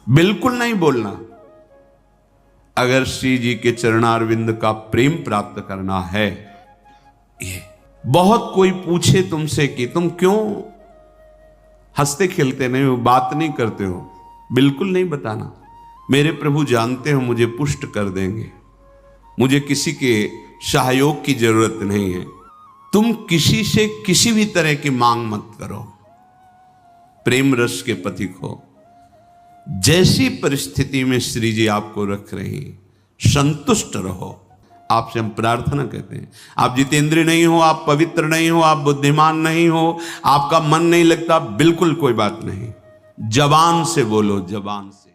बिल्कुल नहीं बोलना। अगर श्री जी के चरणारविंद का प्रेम प्राप्त करना है, ये बहुत कोई पूछे तुमसे कि तुम क्यों हंसते खेलते नहीं हो, बात नहीं करते हो, बिल्कुल नहीं बताना। मेरे प्रभु जानते हो मुझे पुष्ट कर देंगे, मुझे किसी के सहयोग की जरूरत नहीं है। तुम किसी से किसी भी तरह की मांग मत करो। प्रेम रस के पथिक हो, जैसी परिस्थिति में श्री जी आपको रख रही, संतुष्ट रहो। आपसे हम प्रार्थना कहते हैं, आप जितेंद्रिय नहीं हो, आप पवित्र नहीं हो, आप बुद्धिमान नहीं हो, आपका मन नहीं लगता, बिल्कुल कोई बात नहीं। जबान से बोलो, जबान से।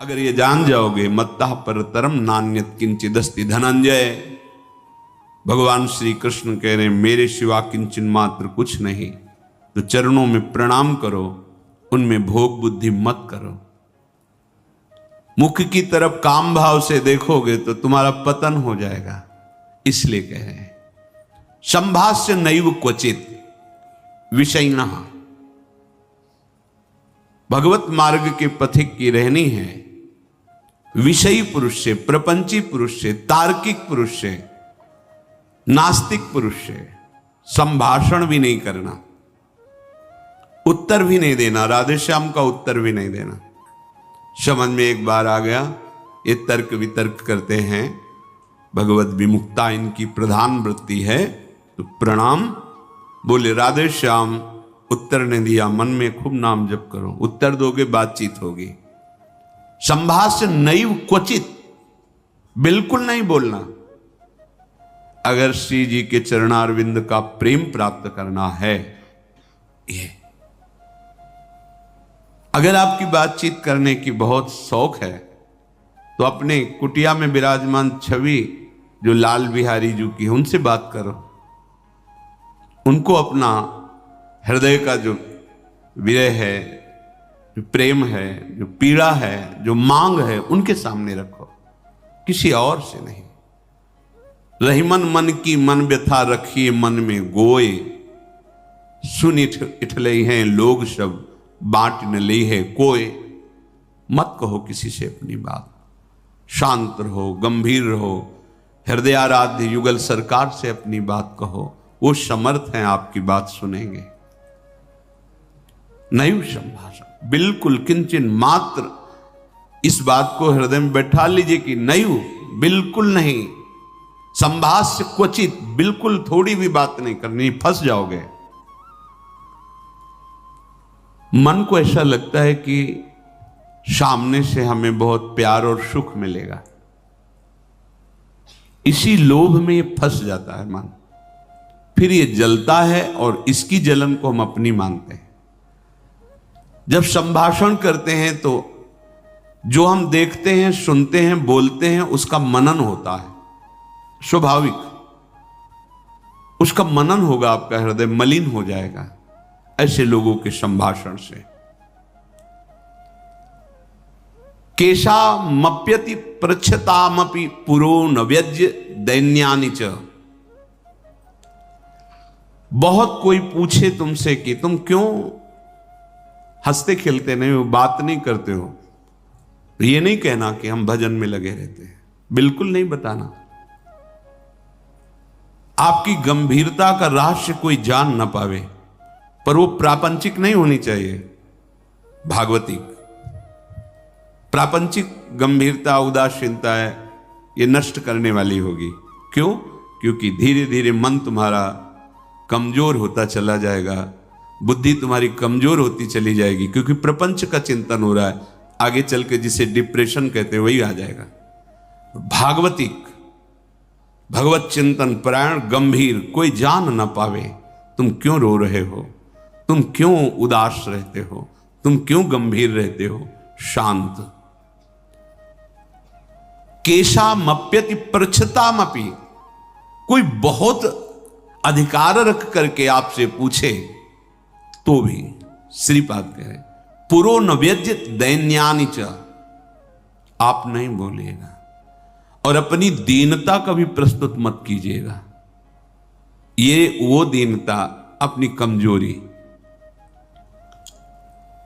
अगर ये जान जाओगे, मत्तः परतरम नान्यत् किंचिदस्ति धनंजय। भगवान श्री कृष्ण कह रहे हैं मेरे सिवा किंचन मात्र कुछ नहीं, तो चरणों में प्रणाम करो, उनमें भोग बुद्धि मत करो। मुख की तरफ काम भाव से देखोगे तो तुम्हारा पतन हो जाएगा। इसलिए कह रहे हैं संभाष्य नैव क्वचित विषयिणः। भगवत मार्ग के पथिक की रहनी है विषयी पुरुष से, प्रपंची पुरुष से, तार्किक पुरुष से, नास्तिक पुरुष से संभाषण भी नहीं करना, उत्तर भी नहीं देना, राधे श्याम का उत्तर भी नहीं देना। समझ में एक बार आ गया, ये तर्क वितर्क करते हैं, भगवत विमुक्ता इनकी प्रधान वृत्ति है, तो प्रणाम बोले राधे श्याम। उत्तर ने दिया, मन में खूब नाम जप करो, उत्तर दोगे बातचीत होगी। संभाष्य नैव क्वचित, बिल्कुल नहीं बोलना। अगर श्री जी के चरणारविंद का प्रेम प्राप्त करना है, ये अगर आपकी बातचीत करने की बहुत शौक है, तो अपने कुटिया में विराजमान छवि जो लाल बिहारी जी की है, उनसे बात करो। उनको अपना हृदय का जो विरह है, जो प्रेम है, जो पीड़ा है, जो मांग है, उनके सामने रखो, किसी और से नहीं। रही मन की मन व्यथा रखिए मन में गोए, सुन इठले हैं लोग सब बांट न ली है कोई। मत कहो किसी से अपनी बात, शांत रहो, गंभीर रहो, हृदयाराध्य युगल सरकार से अपनी बात कहो, वो समर्थ हैं आपकी बात सुनेंगे। नैव संभाषण, बिल्कुल किंचन मात्र, इस बात को हृदय में बैठा लीजिए कि नैव, बिल्कुल नहीं। संभाष्य क्वचित, बिल्कुल थोड़ी भी बात नहीं करनी, फंस जाओगे। मन को ऐसा लगता है कि सामने से हमें बहुत प्यार और सुख मिलेगा, इसी लोभ में ये फंस जाता है मन, फिर ये जलता है और इसकी जलन को हम अपनी मानते हैं। जब संभाषण करते हैं तो जो हम देखते हैं, सुनते हैं, बोलते हैं, उसका मनन होता है, स्वाभाविक उसका मनन होगा, आपका हृदय मलिन हो जाएगा ऐसे लोगों के संभाषण से। केशा मप्यति पृच्छतामपि पुरो न व्यज्य दैन्यानि च। बहुत कोई पूछे तुमसे कि तुम क्यों हंसते खेलते नहीं हो, बात नहीं करते हो, तो ये नहीं कहना कि हम भजन में लगे रहते हैं, बिल्कुल नहीं बताना। आपकी गंभीरता का रहस्य कोई जान ना पावे, पर वो प्रापंचिक नहीं होनी चाहिए, भागवतिक। प्रापंचिक गंभीरता, उदासीनता है, ये नष्ट करने वाली होगी। क्यों? क्योंकि धीरे धीरे मन तुम्हारा कमजोर होता चला जाएगा, बुद्धि तुम्हारी कमजोर होती चली जाएगी, क्योंकि प्रपंच का चिंतन हो रहा है। आगे चल के जिसे डिप्रेशन कहते हैं वही आ जाएगा। भागवतिक, भगवत चिंतन परायण, गंभीर, कोई जान ना पावे तुम क्यों रो रहे हो, तुम क्यों उदास रहते हो, तुम क्यों गंभीर रहते हो, शांत। केशा मप्यति पृच्छतामपि, कोई बहुत अधिकार रख करके आपसे पूछे तो भी श्रीपाद कह रहे पुरो न व्यज्यत दैन्यानि च, आप नहीं बोलिएगा और अपनी दीनता का भी प्रस्तुत मत कीजिएगा। ये वो दीनता, अपनी कमजोरी।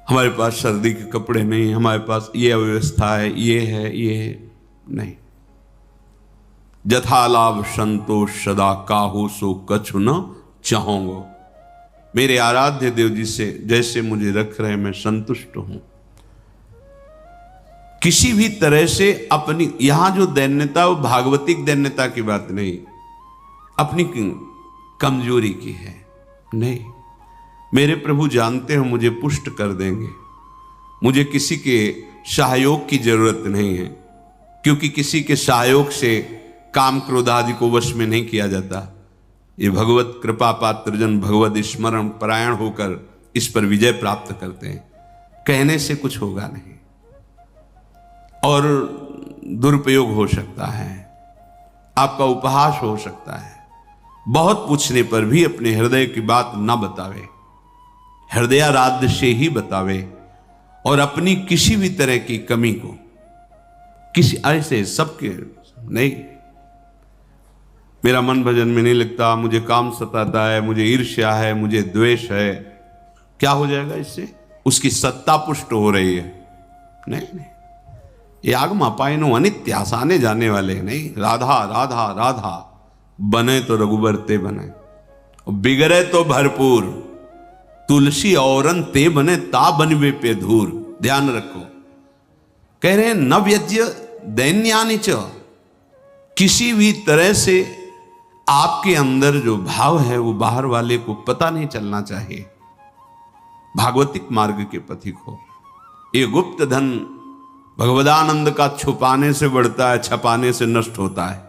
हमारे पास सर्दी के कपड़े नहीं, हमारे पास ये अव्यवस्था है, ये है, ये है। नहीं। जथा लाभ संतोष सदा काहू सो कछु न चाहूंगो। मेरे आराध्य देव जी से जैसे मुझे रख रहे मैं संतुष्ट हूं। किसी भी तरह से अपनी, यहां जो दैन्यता वो भागवतिक दैन्यता की बात नहीं, अपनी कमजोरी की है। नहीं, मेरे प्रभु जानते हो मुझे पुष्ट कर देंगे, मुझे किसी के सहयोग की जरूरत नहीं है, क्योंकि किसी के सहयोग से काम क्रोध आदि को वश में नहीं किया जाता। ये भगवत कृपा पात्र जन भगवत स्मरण परायण होकर इस पर विजय प्राप्त करते हैं। कहने से कुछ होगा नहीं और दुरुपयोग हो सकता है, आपका उपहास हो सकता है। बहुत पूछने पर भी अपने हृदय की बात ना बतावे, हृदयाराध्य से ही बतावे, और अपनी किसी भी तरह की कमी को किसी ऐसे सबके नहीं, मेरा मन भजन में नहीं लगता, मुझे काम सताता है, मुझे ईर्ष्या है, मुझे द्वेष है, क्या हो जाएगा इससे? उसकी सत्ता पुष्ट हो रही है। नहीं, ये आगम अपायनो अनित्य, आसाने जाने वाले नहीं। राधा राधा राधा बने तो रघुबर ते बने, बिगड़े तो भरपूर, तुलसी औरन ते बने ता बनवे पे धूर। ध्यान रखो, कह रहे हैं न व्यज्य दैन्यानि च, किसी भी तरह से आपके अंदर जो भाव है वो बाहर वाले को पता नहीं चलना चाहिए। भागवतिक मार्ग के पथिक हो। ये गुप्त धन भगवदानंद का छुपाने से बढ़ता है, छपाने से नष्ट होता है।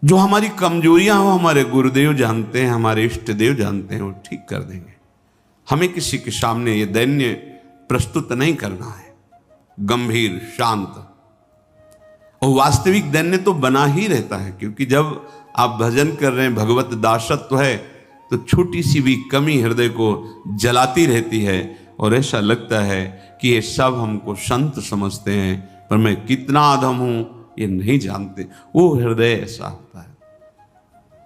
जो हमारी कमजोरियां हो हमारे गुरुदेव जानते हैं, हमारे इष्ट देव जानते हैं, वो ठीक कर देंगे। हमें किसी के सामने ये दैन्य प्रस्तुत नहीं करना है, गंभीर शांत। और वास्तविक दैन्य तो बना ही रहता है, क्योंकि जब आप भजन कर रहे हैं, भगवत दासत्व है, तो छोटी सी भी कमी हृदय को जलाती रहती है और ऐसा लगता है कि ये सब हमको संत समझते हैं, पर मैं कितना अधम हूं ये नहीं जानते। वो हृदय ऐसा होता है।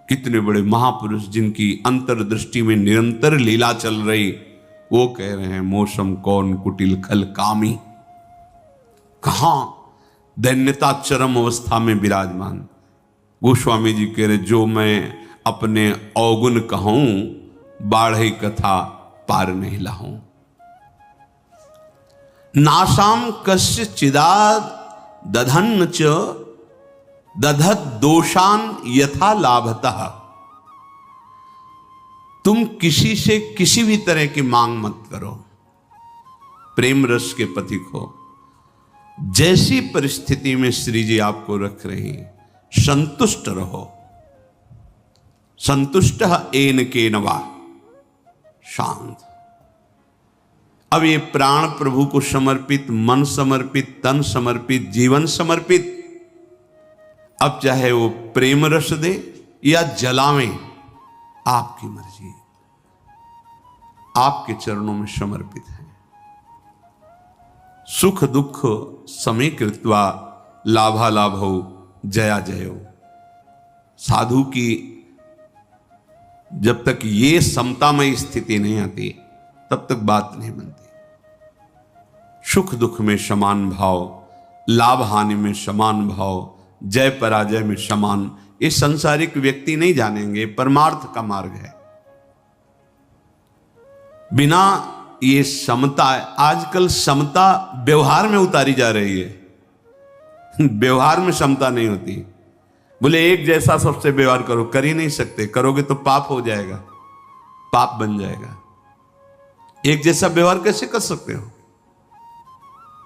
कितने बड़े महापुरुष जिनकी अंतर्दृष्टि में निरंतर लीला चल रही, वो कह रहे हैं मौसम कौन कुटिल खल कामी। कहां दैन्यता चरम अवस्था में विराजमान। गोस्वामी जी कह रहे जो मैं अपने अवगुण कहूं, बाढ़ई कथा पार नहीं लाऊं। नासाम कस्य चिदाद दधन्न च दधत दोषान यथा लाभतः। तुम किसी से किसी भी तरह की मांग मत करो, प्रेम रस के पथिक हो। जैसी परिस्थिति में श्री जी आपको रख रहे हैं, संतुष्ट रहो। संतुष्ट एन के नवा, शांत। अब ये प्राण प्रभु को समर्पित, मन समर्पित, तन समर्पित, जीवन समर्पित। अब चाहे वो प्रेम रस दे या जलावें, आपकी मर्जी, आपके चरणों में समर्पित है। सुख दुख समय कृत्वा लाभा लाभो जया जयो। साधु की जब तक ये समतामय स्थिति नहीं आती तब तक बात नहीं बनती। सुख दुख में समान भाव, लाभ हानि में समान भाव, जय पराजय में समान, ये संसारिक व्यक्ति नहीं जानेंगे। परमार्थ का मार्ग है। बिना ये समता, आजकल समता व्यवहार में उतारी जा रही है। व्यवहार में समता नहीं होती। बोले एक जैसा सबसे व्यवहार करो, कर ही नहीं सकते। करोगे तो पाप हो जाएगा, पाप बन जाएगा। एक जैसा व्यवहार कैसे कर सकते हो?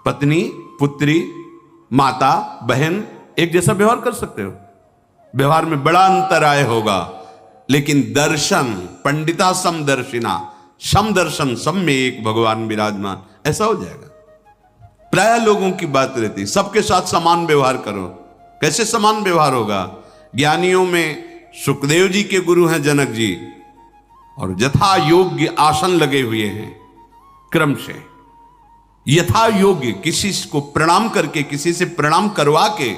पत्नी, पुत्री, माता, बहन एक जैसा व्यवहार कर सकते हो? व्यवहार में बड़ा अंतराय होगा, लेकिन दर्शन, पंडिता समदर्शिना, समदर्शन, सब में एक भगवान विराजमान, ऐसा हो जाएगा। प्राय लोगों की बात रहती, सबके साथ समान व्यवहार करो। कैसे समान व्यवहार होगा? ज्ञानियों में सुखदेव जी के गुरु हैं जनक जी, और यथा योग्य आसन लगे हुए हैं क्रम से। यथा योग्य, किसी को प्रणाम करके, किसी से प्रणाम करवा के,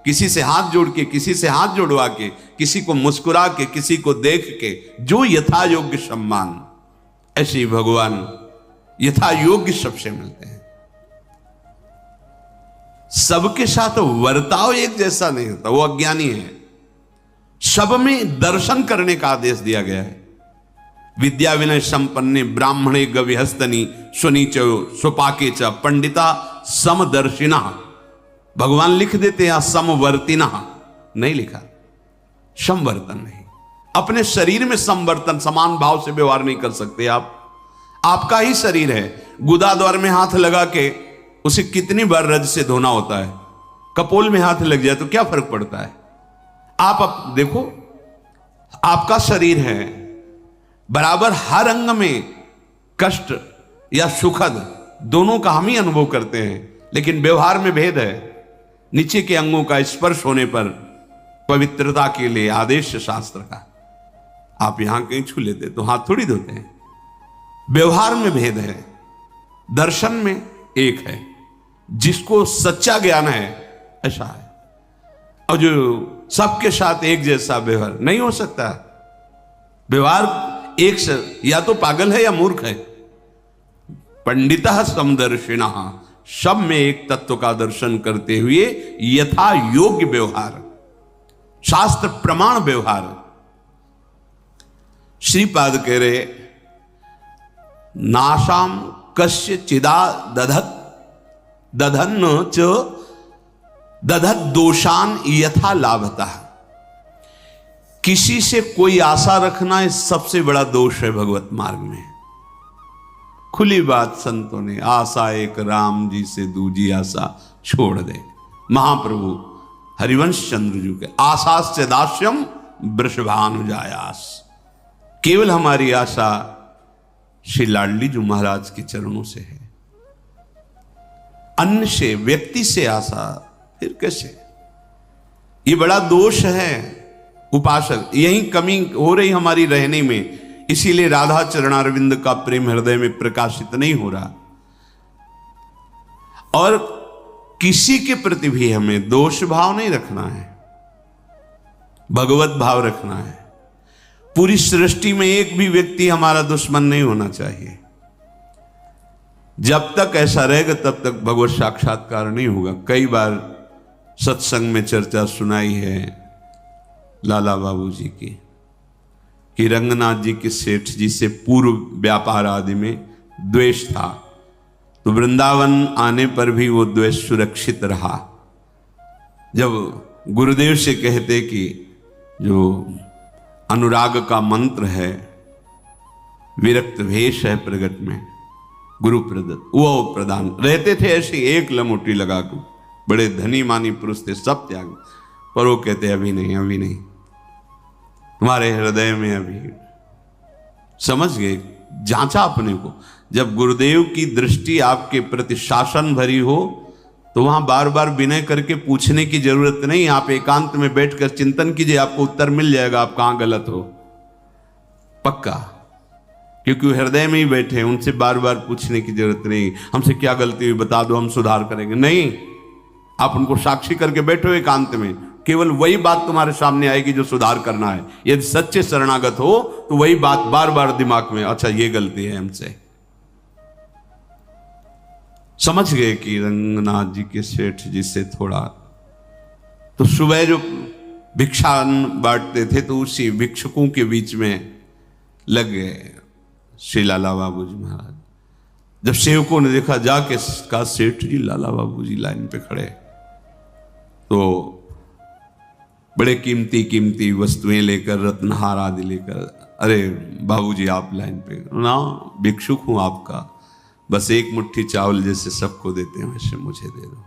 किसी से हाथ जोड़ के, किसी से हाथ जोड़वा के, किसी को मुस्कुरा के, किसी को देख के, जो यथा योग्य सम्मान, ऐसे ही भगवान यथा योग्य सबसे मिलते हैं। सबके साथ वर्ताव एक जैसा नहीं होता, वो अज्ञानी है। सब में दर्शन करने का आदेश दिया गया है। विद्या विनय संपन्ने ब्राह्मणे गविहस्तनी स्वनीचो स्वपाके च पंडिता समदर्शिना। भगवान लिख देते हैं समवर्तिना, नहीं लिखा, समवर्तन नहीं। अपने शरीर में समवर्तन, समान भाव से व्यवहार नहीं कर सकते आप। आपका ही शरीर है, गुदा द्वार में हाथ लगा के उसे कितनी बार रज से धोना होता है। कपोल में हाथ लग जाए तो क्या फर्क पड़ता है। आप देखो, आपका शरीर है, बराबर हर अंग में कष्ट या सुखद दोनों का हम ही अनुभव करते हैं, लेकिन व्यवहार में भेद है। नीचे के अंगों का स्पर्श होने पर पवित्रता के लिए आदेश शास्त्र का, आप यहां कहीं छू लेते तो हाथ थोड़ी धोते हैं। व्यवहार में भेद है, दर्शन में एक है। जिसको सच्चा ज्ञान है ऐसा है, और जो सबके साथ एक जैसा व्यवहार नहीं हो सकता। व्यवहार एक से या तो पागल है या मूर्ख है। पंडिता समदर्शिना, सब में एक तत्व का दर्शन करते हुए यथा योग्य व्यवहार, शास्त्र प्रमाण व्यवहार। श्रीपाद कह रहे नाशाम कस्य चिदा दधत दधन च दधत दोषान यथा लाभता। किसी से कोई आशा रखना इस सबसे बड़ा दोष है भगवत मार्ग में। खुली बात संतों ने, आशा एक राम जी से दूजी आशा छोड़ दे। महाप्रभु हरिवंश चंद्र जी के आशास्य दास्यम वृषभानुजायास। केवल हमारी आशा श्री लाडली जी महाराज के चरणों से है। अन्य से, व्यक्ति से आशा फिर कैसे? ये बड़ा दोष है उपासक। यही कमी हो रही हमारी रहने में, इसीलिए राधा चरणारविंद का प्रेम हृदय में प्रकाशित नहीं हो रहा। और किसी के प्रति भी हमें दोष भाव नहीं रखना है, भगवत भाव रखना है। पूरी सृष्टि में एक भी व्यक्ति हमारा दुश्मन नहीं होना चाहिए। जब तक ऐसा रहेगा तब तक भगवत साक्षात्कार नहीं होगा। कई बार सत्संग में चर्चा सुनाई है लाला बाबू जी की, कि रंगनाथ जी के सेठ जी से पूर्व व्यापार आदि में द्वेष था, तो वृंदावन आने पर भी वो द्वेष सुरक्षित रहा। जब गुरुदेव से कहते कि जो अनुराग का मंत्र है, विरक्त भेष है प्रगट में गुरु प्रदत्त, वो प्रदान रहते थे। ऐसे एक लमोटी लगा कर, बड़े धनी मानी पुरुष थे, सब त्याग, पर वो कहते अभी नहीं, अभी नहीं, तुम्हारे हृदय में अभी। समझ गए, जांचा अपने को। जब गुरुदेव की दृष्टि आपके प्रति शासन भरी हो तो वहां बार बार विनय करके पूछने की जरूरत नहीं। आप एकांत में बैठकर चिंतन कीजिए, आपको उत्तर मिल जाएगा आप कहां गलत हो, पक्का। क्योंकि वो हृदय में ही बैठे हैं, उनसे बार बार पूछने की जरूरत नहीं, हमसे क्या गलती हुई बता दो, हम सुधार करेंगे। नहीं, आप उनको साक्षी करके बैठो एकांत में, केवल वही बात तुम्हारे सामने आएगी जो सुधार करना है। यदि सच्चे शरणागत हो तो वही बात बार बार दिमाग में, अच्छा ये गलती है हमसे। समझ गए कि रंगनाथ जी के सेठ जी से थोड़ा, तो सुबह जो भिक्षा बांटते थे तो उसी भिक्षुकों के बीच में लग गए श्री लाला बाबू जी महाराज। जब सेवकों ने देखा, जाके कहा सेठ जी लाला बाबू जी लाइन पे खड़े, तो बड़े कीमती कीमती वस्तुएं लेकर, रत्नहार आदि लेकर, अरे बाबूजी आप लाइन पे ना, भिक्षुक हूं आपका, बस एक मुट्ठी चावल जैसे सबको देते हैं वैसे मुझे दे दो।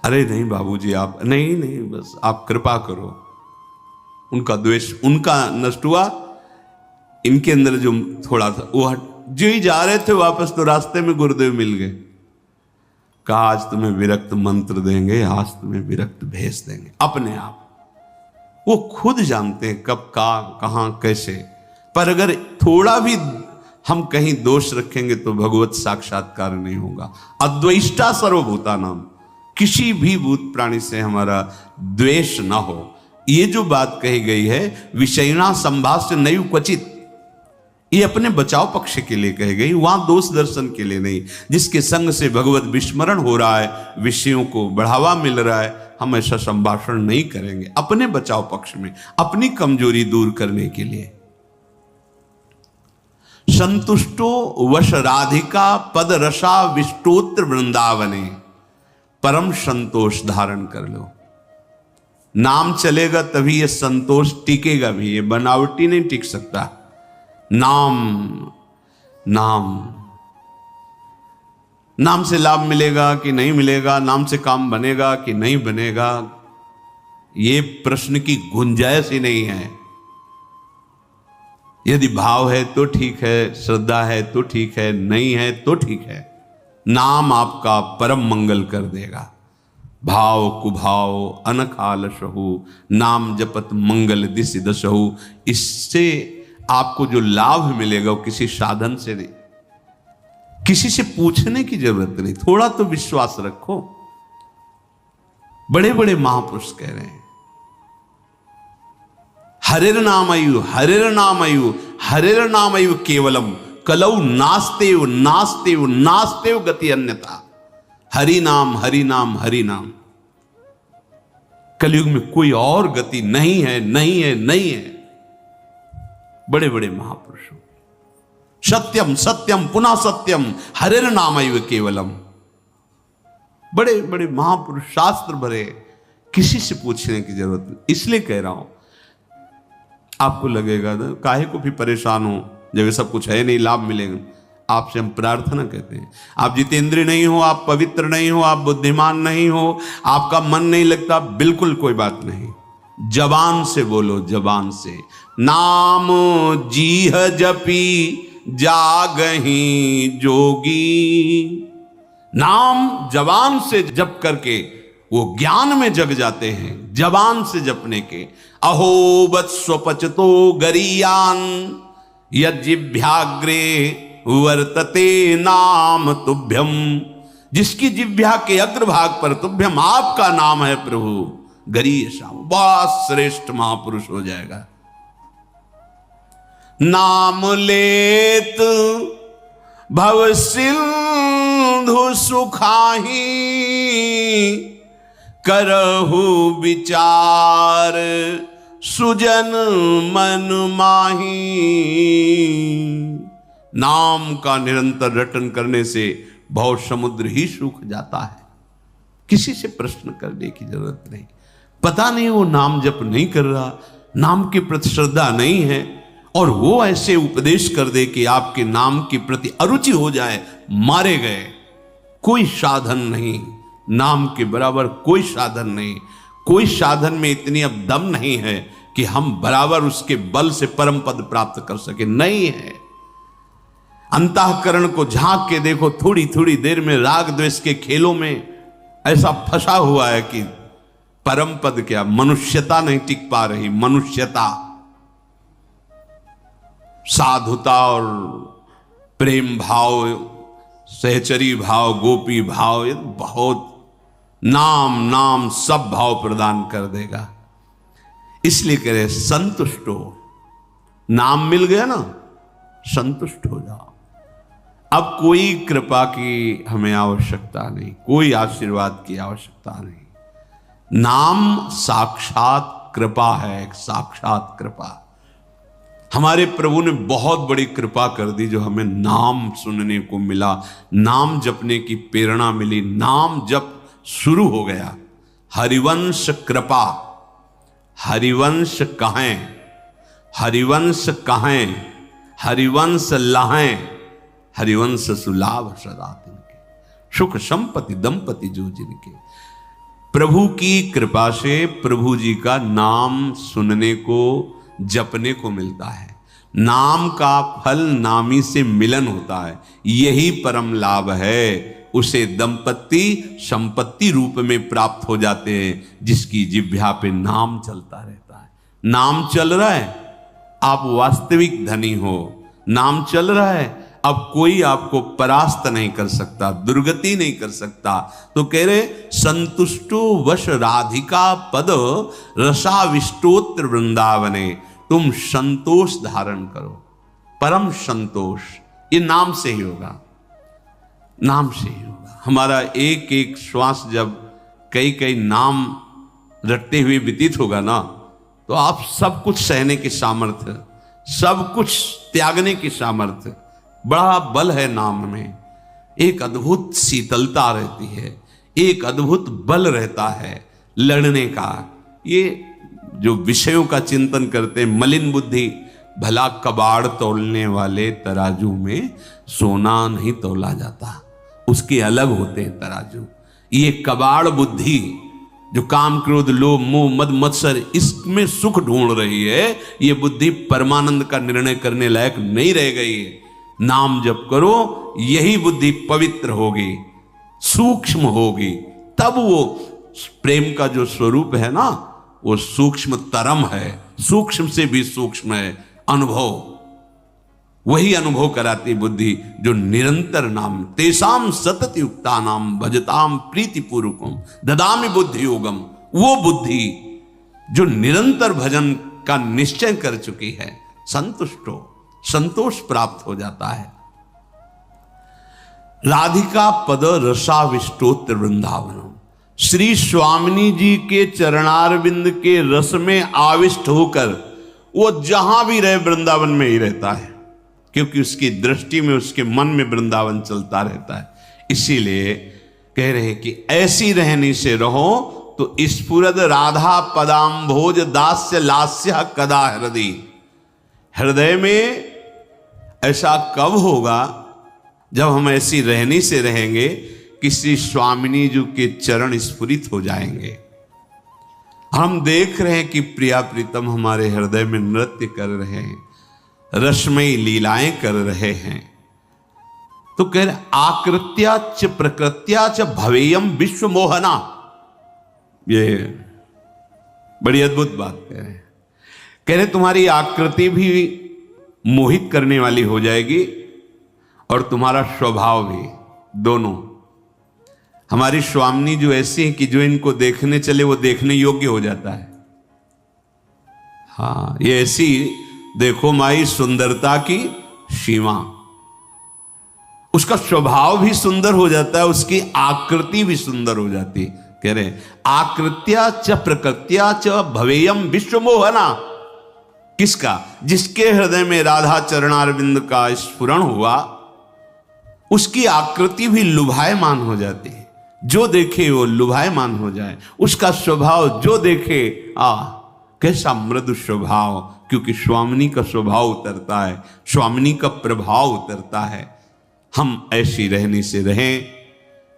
अरे नहीं बाबूजी आप, नहीं नहीं, बस आप कृपा करो। उनका द्वेष उनका नष्ट हुआ, इनके अंदर जो थोड़ा था वो हट। जो ही जा रहे थे वापस तो रास्ते में गुरुदेव मिल गए। कहा आज तुम्हें विरक्त मंत्र देंगे, आज तुम्हें विरक्त भेज देंगे। अपने आप वो खुद जानते हैं कब का कहां कैसे, पर अगर थोड़ा भी हम कहीं दोष रखेंगे तो भगवत साक्षात्कार नहीं होगा। अद्वेष्टा सर्वभूता नाम, किसी भी भूत प्राणी से हमारा द्वेष ना हो। ये जो बात कही गई है, विषयना संभाष्य नैव क्वचित, ये अपने बचाव पक्ष के लिए कही गई, वहां दोष दर्शन के लिए नहीं। जिसके संग से भगवत विस्मरण हो रहा है, विषयों को बढ़ावा मिल रहा है, हम ऐसा संभाषण नहीं करेंगे अपने बचाव पक्ष में, अपनी कमजोरी दूर करने के लिए। संतुष्टो वश राधिका पद रसा विष्टोत्र वृंदावने, परम संतोष धारण कर लो। नाम चलेगा तभी ये संतोष टिकेगा भी, ये बनावटी नहीं टिक सकता। नाम नाम नाम से लाभ मिलेगा कि नहीं मिलेगा, नाम से काम बनेगा कि नहीं बनेगा, ये प्रश्न की गुंजाइश ही नहीं है। यदि भाव है तो ठीक है, श्रद्धा है तो ठीक है, नहीं है तो ठीक है। नाम आपका परम मंगल कर देगा। भाव कुभाव अनखालशहु, नाम जपत मंगल दिशि दशहु। इससे आपको जो लाभ मिलेगा वो किसी साधन से नहीं, किसी से पूछने की जरूरत नहीं। थोड़ा तो विश्वास रखो। बड़े बड़े महापुरुष कह रहे हैं, हरिर नामयु हरिर नामयु हरिर नामयु केवलम कलौ नास्तेव नास्तेव नास्तेव गति अन्यथा। हरि नाम हरि नाम हरि नाम। कलयुग में कोई और गति नहीं है, नहीं है, नहीं है। बड़े बड़े महापुरुषों, सत्यम सत्यम पुनः सत्यम हरिर नामैव केवलम। बड़े बड़े महापुरुष, शास्त्र भरे, किसी से पूछने की जरूरत नहीं। इसलिए कह रहा हूं, आपको लगेगा ना काहे को भी परेशान हो जब ये सब कुछ है नहीं, लाभ मिलेगा। आपसे हम प्रार्थना कहते हैं, आप जितेंद्रिय नहीं हो, आप पवित्र नहीं हो, आप बुद्धिमान नहीं हो, आपका मन नहीं लगता, बिल्कुल कोई बात नहीं। जबान से बोलो, जबान से। नाम जीह जपी जागही जोगी। नाम जबान से जप करके वो ज्ञान में जग जाते हैं, जबान से जपने के। अहो वत्स्वपचतो गरीयान यज्जिभ्याग्रे वर्तते नाम तुभ्यम। जिसकी जिह्वा के अग्रभाग पर तुभ्यम आपका नाम है प्रभु, गरीय श्याम, बहुत श्रेष्ठ महापुरुष हो जाएगा। नाम लेत भव सिंधु सुखाही, करहु विचार सुजन मन माही। नाम का निरंतर रटन करने से भव समुद्र ही सूख जाता है। किसी से प्रश्न करने की जरूरत नहीं। पता नहीं वो नाम जप नहीं कर रहा, नाम के प्रति श्रद्धा नहीं है, और वो ऐसे उपदेश कर दे कि आपके नाम के प्रति अरुचि हो जाए, मारे गए। कोई साधन नहीं, नाम के बराबर कोई साधन नहीं। कोई साधन में इतनी अब दम नहीं है कि हम बराबर उसके बल से परम पद प्राप्त कर सके, नहीं है। अंतःकरण को झांक के देखो, थोड़ी थोड़ी देर में राग द्वेष के खेलों में ऐसा फंसा हुआ है कि परम पद क्या, मनुष्यता नहीं टिक पा रही। मनुष्यता, साधुता और प्रेम भाव, सहचरी भाव, गोपी भाव, ये बहुत नाम नाम सब भाव प्रदान कर देगा। इसलिए कह रहे संतुष्ट हो। नाम मिल गया ना, संतुष्ट हो जाओ। अब कोई कृपा की हमें आवश्यकता नहीं, कोई आशीर्वाद की आवश्यकता नहीं। नाम साक्षात कृपा है, एक साक्षात कृपा। हमारे प्रभु ने बहुत बड़ी कृपा कर दी जो हमें नाम सुनने को मिला, नाम जपने की प्रेरणा मिली, नाम जप शुरू हो गया। हरिवंश कृपा, हरिवंश कहें, हरिवंश कहें, हरिवंश लहें, हरिवंश सुलाभ सदा तिनके, सुख संपत्ति दंपति जो जिनके। प्रभु की कृपा से प्रभु जी का नाम सुनने को, जपने को मिलता है। नाम का फल नामी से मिलन होता है, यही परम लाभ है। उसे दंपति संपत्ति रूप में प्राप्त हो जाते हैं जिसकी जिह्वा पे नाम चलता रहता है। नाम चल रहा है, आप वास्तविक धनी हो। नाम चल रहा है, अब कोई आपको परास्त नहीं कर सकता, दुर्गति नहीं कर सकता। तो कह रहे संतुष्टो वश राधिका पद रसाविष्टोत्र वृंदावने। तुम संतोष धारण करो। परम संतोष, ये नाम से ही होगा, नाम से ही होगा। हमारा एक एक श्वास जब कई कई नाम रटते हुए व्यतीत होगा ना, तो आप सब कुछ सहने की सामर्थ्य, सब कुछ त्यागने की सामर्थ्य, बड़ा बल है नाम में। एक अद्भुत शीतलता रहती है, एक अद्भुत बल रहता है लड़ने का। ये जो विषयों का चिंतन करते हैं, मलिन बुद्धि, भला कबाड़ तोलने वाले तराजू में सोना नहीं तोला जाता, उसके अलग होते हैं तराजू। ये कबाड़ बुद्धि जो काम क्रोध लोभ मोह मद मत्सर इसमें सुख ढूंढ रही है, ये बुद्धि परमानंद का निर्णय करने लायक नहीं रह गई है। नाम जप करो, यही बुद्धि पवित्र होगी, सूक्ष्म होगी, तब वो प्रेम का जो स्वरूप है ना, वो सूक्ष्म तरम है, सूक्ष्म से भी सूक्ष्म है अनुभव। वही अनुभव कराती बुद्धि जो निरंतर नाम, तेसाम सतत युक्ता नाम भजताम प्रीतिपूर्वकम ददामि बुद्धि योगम। वो बुद्धि जो निरंतर भजन का निश्चय कर चुकी है, संतुष्टो, संतोष प्राप्त हो जाता है। राधिका पद रसाविष्टोत्र वृंदावनम, श्री स्वामिनी जी के चरणारविंद के रस में आविष्ट होकर वो जहां भी रहे वृंदावन में ही रहता है, क्योंकि उसकी दृष्टि में, उसके मन में वृंदावन चलता रहता है। इसीलिए कह रहे कि ऐसी रहनी से रहो तो स्फुरद राधा पदाम्भोज दास्य लास्य कदा हृदय। हृदय में ऐसा कब होगा जब हम ऐसी रहनी से रहेंगे कि श्री स्वामिनी जी के चरण स्फुरित हो जाएंगे। हम देख रहे हैं कि प्रिया प्रीतम हमारे हृदय में नृत्य कर रहे हैं, रसमयी लीलाएं कर रहे हैं। तो कह रहे आकृत्या च प्रकृत्या च भवेयम विश्व मोहना। ये बड़ी अद्भुत बात कह रहे तुम्हारी आकृति भी मोहित करने वाली हो जाएगी और तुम्हारा स्वभाव भी, दोनों। हमारी स्वामिनी जो ऐसी है कि जो इनको देखने चले वो देखने योग्य हो जाता है। हाँ, ये ऐसी देखो माई सुंदरता की सीमा, उसका स्वभाव भी सुंदर हो जाता है, उसकी आकृति भी सुंदर हो जाती। कह रहे आकृत्या च प्रकृत्या च भवेयम विश्व मोहना। किसका? जिसके हृदय में राधा चरणारविंद का स्फुरण हुआ, उसकी आकृति भी लुभायमान हो जाती है। जो देखे वो लुभायमान हो जाए, उसका स्वभाव जो देखे कैसा मृदु स्वभाव, क्योंकि स्वामिनी का स्वभाव उतरता है, स्वामिनी का प्रभाव उतरता है। हम ऐसी रहने से रहें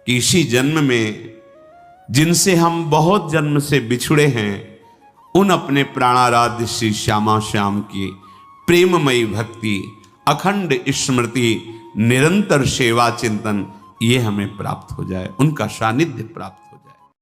कि इसी जन्म में जिनसे हम बहुत जन्म से बिछुड़े हैं, उन अपने प्राणाराध्य श्री श्यामा श्याम की प्रेममयी भक्ति, अखंड स्मृति, निरंतर सेवा चिंतन, ये हमें प्राप्त हो जाए, उनका सानिध्य प्राप्त